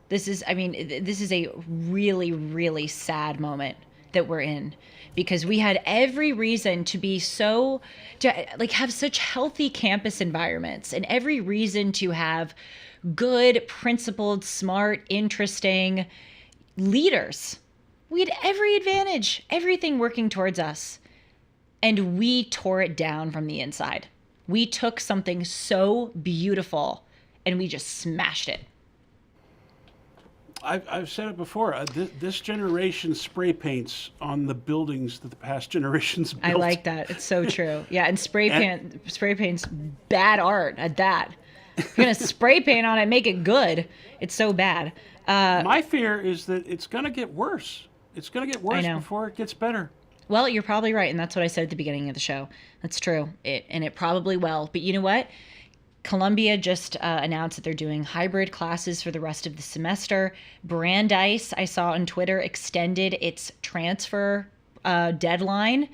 This is a really, really sad moment that we're in, because we had every reason to be to have such healthy campus environments, and every reason to have good, principled, smart, interesting leaders. We had every advantage, everything working towards us, and we tore it down from the inside. We took something so beautiful and we just smashed it. I've said it before. This generation spray paints on the buildings that the past generations built. I like that. It's so true. Yeah, and spray paint's bad art at that. You're gonna spray paint on it, make it good. It's so bad. My fear is that it's gonna get worse. It's gonna get worse before it gets better. Well, you're probably right, and that's what I said at the beginning of the show. That's true, and it probably will. But you know what? Columbia just announced that they're doing hybrid classes for the rest of the semester. Brandeis, I saw on Twitter, extended its transfer deadline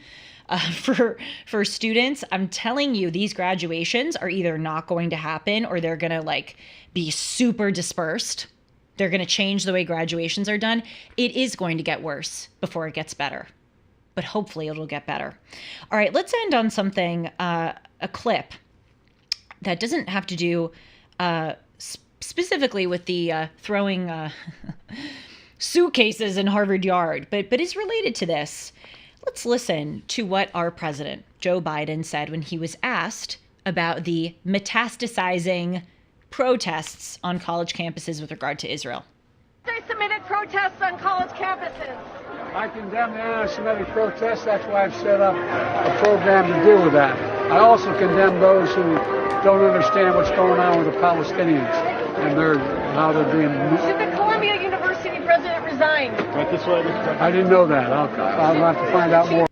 for students. I'm telling you, these graduations are either not going to happen or they're going to like be super dispersed. They're going to change the way graduations are done. It is going to get worse before it gets better, but hopefully it'll get better. All right, let's end on something, a clip that doesn't have to do specifically with the throwing suitcases in Harvard Yard, but is related to this. Let's listen to what our president, Joe Biden, said when he was asked about the metastasizing protests on college campuses with regard to Israel. Anti-Semitic protests on college campuses. I condemn the anti-Semitic protests. That's why I've set up a program to deal with that. I also condemn those who don't understand what's going on with the Palestinians and how they're being. Should the Columbia University president resign? Right this way. I didn't know that. I'll have to find out more.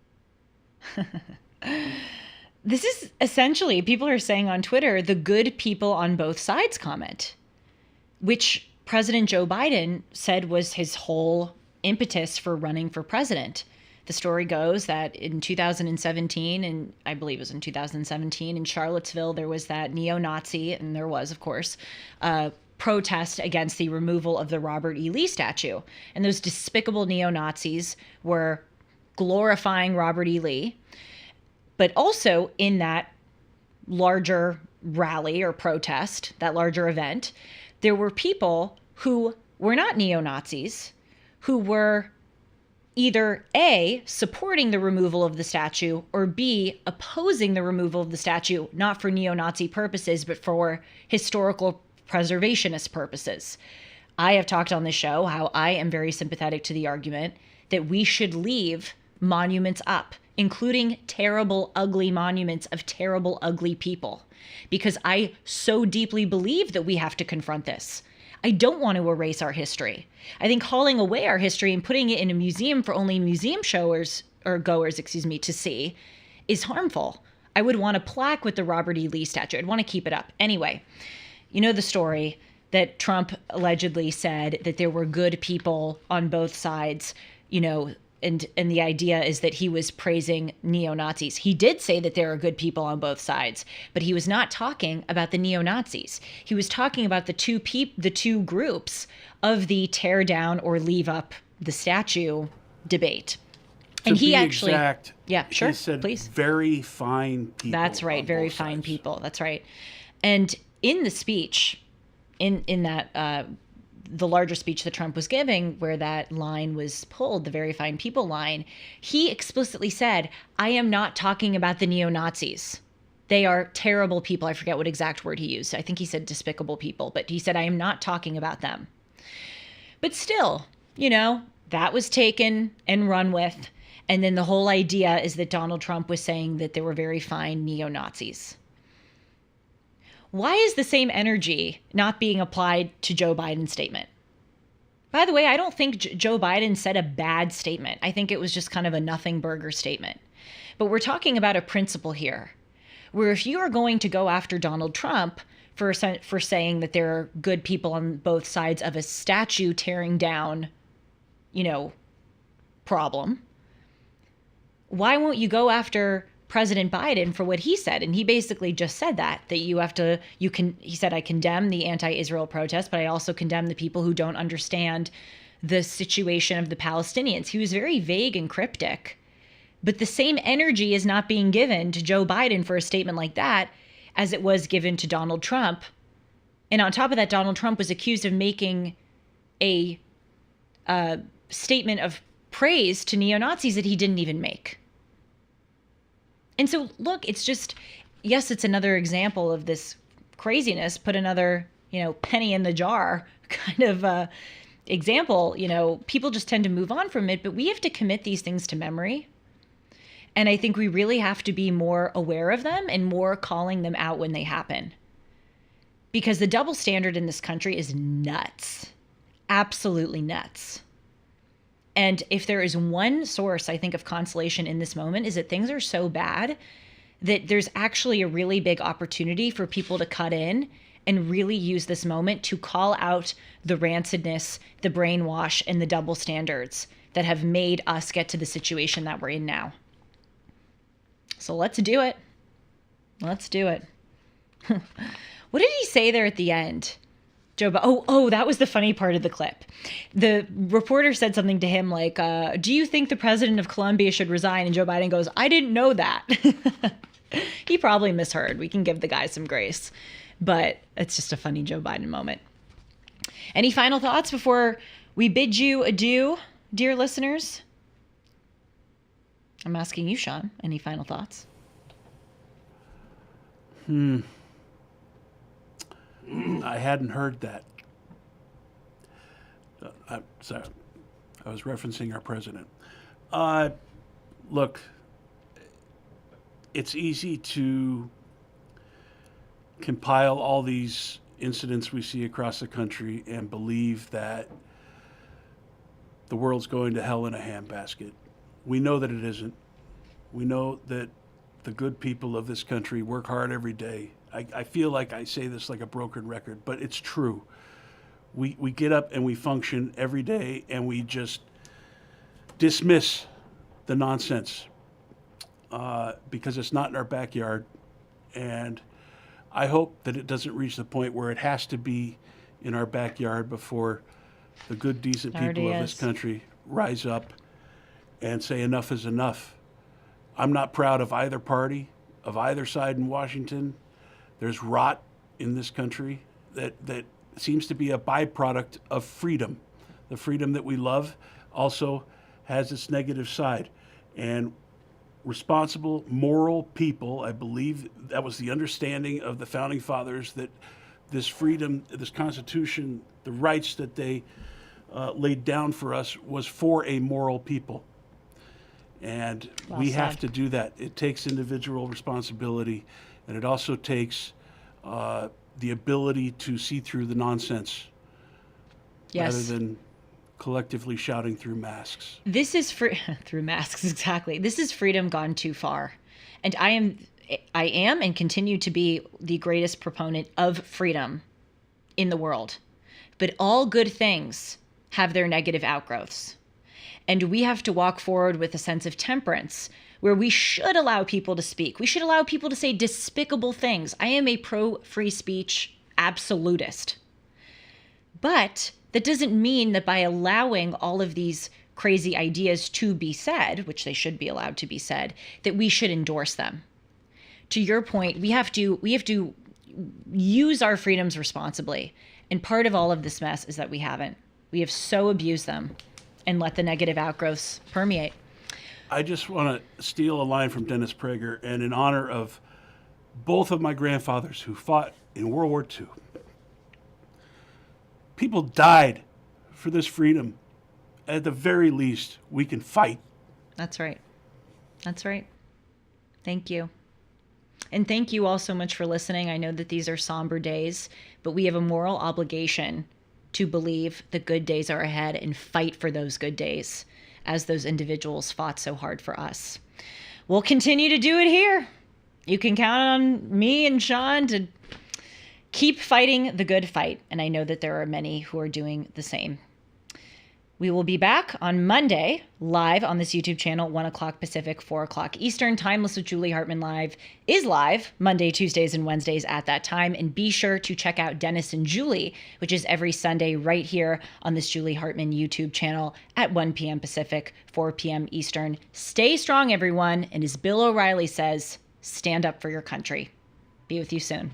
This is essentially, people are saying on Twitter, the good people on both sides comment, which President Joe Biden said was his whole impetus for running for president. The story goes that in 2017, and I believe it was in 2017, in Charlottesville, there was that neo-Nazi, and there was, of course, protest against the removal of the Robert E. Lee statue. And those despicable neo-Nazis were glorifying Robert E. Lee. But also in that larger rally or protest, that larger event, there were people who were not neo-Nazis, who were either A, supporting the removal of the statue, or B, opposing the removal of the statue, not for neo-Nazi purposes, but for historical preservationist purposes. I have talked on this show how I am very sympathetic to the argument that we should leave monuments up, including terrible, ugly monuments of terrible, ugly people, because I so deeply believe that we have to confront this. I don't want to erase our history. I think hauling away our history and putting it in a museum for only museum goers to see is harmful. I would want a plaque with the Robert E. Lee statue. I'd want to keep it up. Anyway, you know the story that Trump allegedly said that there were good people on both sides, and the idea is that he was praising neo-Nazis. He did say that there are good people on both sides, but he was not talking about the neo-Nazis. He was talking about the two groups of the tear down or leave up the statue debate. And he actually, exact, yeah, sure, he said, please. Very fine people. That's right, very fine people. That's right. And in the speech, in that the larger speech that Trump was giving, where that line was pulled, the very fine people line, he explicitly said, I am not talking about the neo-Nazis. They are terrible people. I forget what exact word he used. I think he said despicable people, but he said, I am not talking about them. But still, that was taken and run with. And then the whole idea is that Donald Trump was saying that there were very fine neo-Nazis. Why is the same energy not being applied to Joe Biden's statement? By the way, I don't think Joe Biden said a bad statement. I think it was just kind of a nothing burger statement. But we're talking about a principle here, where if you are going to go after Donald Trump for saying that there are good people on both sides of a statue tearing down, problem, why won't you go after President Biden for what he said? And he basically just said that he said, I condemn the anti-Israel protests, but I also condemn the people who don't understand the situation of the Palestinians. He was very vague and cryptic, but the same energy is not being given to Joe Biden for a statement like that as it was given to Donald Trump. And on top of that, Donald Trump was accused of making a statement of praise to neo-Nazis that he didn't even make. And so, look, it's just, yes, it's another example of this craziness, put another, penny in the jar kind of example. People just tend to move on from it, but we have to commit these things to memory. And I think we really have to be more aware of them and more calling them out when they happen. Because the double standard in this country is nuts. Absolutely nuts. And if there is one source, I think, of consolation in this moment, is that things are so bad that there's actually a really big opportunity for people to cut in and really use this moment to call out the rancidness, the brainwash, and the double standards that have made us get to the situation that we're in now. So let's do it. Let's do it. What did he say there at the end? Joe Biden. Oh, that was the funny part of the clip. The reporter said something to him like, do you think the president of Colombia should resign? And Joe Biden goes, I didn't know that. He probably misheard. We can give the guy some grace. But it's just a funny Joe Biden moment. Any final thoughts before we bid you adieu, dear listeners? I'm asking you, Sean. Any final thoughts? I hadn't heard that. I'm sorry. I was referencing our president. Look, it's easy to compile all these incidents we see across the country and believe that the world's going to hell in a handbasket. We know that it isn't. We know that the good people of this country work hard every day. I feel like I say this like a broken record, but it's true. We get up and we function every day, and we just dismiss the nonsense because it's not in our backyard. And I hope that it doesn't reach the point where it has to be in our backyard before the good, decent people of this country rise up and say enough is enough. I'm not proud of either party, of either side in Washington. There's rot in this country that seems to be a byproduct of freedom. The freedom that we love also has its negative side. And responsible, moral people, I believe that was the understanding of the Founding Fathers, that this freedom, this Constitution, the rights that they laid down for us was for a moral people. And we have to do that. It takes individual responsibility, and it also takes the ability to see through the nonsense rather than collectively shouting through masks. This is through masks, exactly. This is freedom gone too far. And I am and continue to be the greatest proponent of freedom in the world. But all good things have their negative outgrowths. And we have to walk forward with a sense of temperance where we should allow people to speak. We should allow people to say despicable things. I am a pro-free speech absolutist. But that doesn't mean that by allowing all of these crazy ideas to be said, which they should be allowed to be said, that we should endorse them. To your point, we have to use our freedoms responsibly. And part of all of this mess is that we haven't. We have so abused them and let the negative outgrowths permeate. I just want to steal a line from Dennis Prager, and in honor of both of my grandfathers who fought in World War II. People died for this freedom. At the very least, we can fight. That's right. That's right. Thank you. And thank you all so much for listening. I know that these are somber days, but we have a moral obligation to believe the good days are ahead and fight for those good days as those individuals fought so hard for us. We'll continue to do it here. You can count on me and Sean to keep fighting the good fight. And I know that there are many who are doing the same. We will be back on Monday, live on this YouTube channel, 1 o'clock Pacific, 4 o'clock Eastern. Timeless with Julie Hartman Live is live Monday, Tuesdays, and Wednesdays at that time. And be sure to check out Dennis and Julie, which is every Sunday right here on this Julie Hartman YouTube channel at 1 p.m. Pacific, 4 p.m. Eastern. Stay strong, everyone. And as Bill O'Reilly says, stand up for your country. Be with you soon.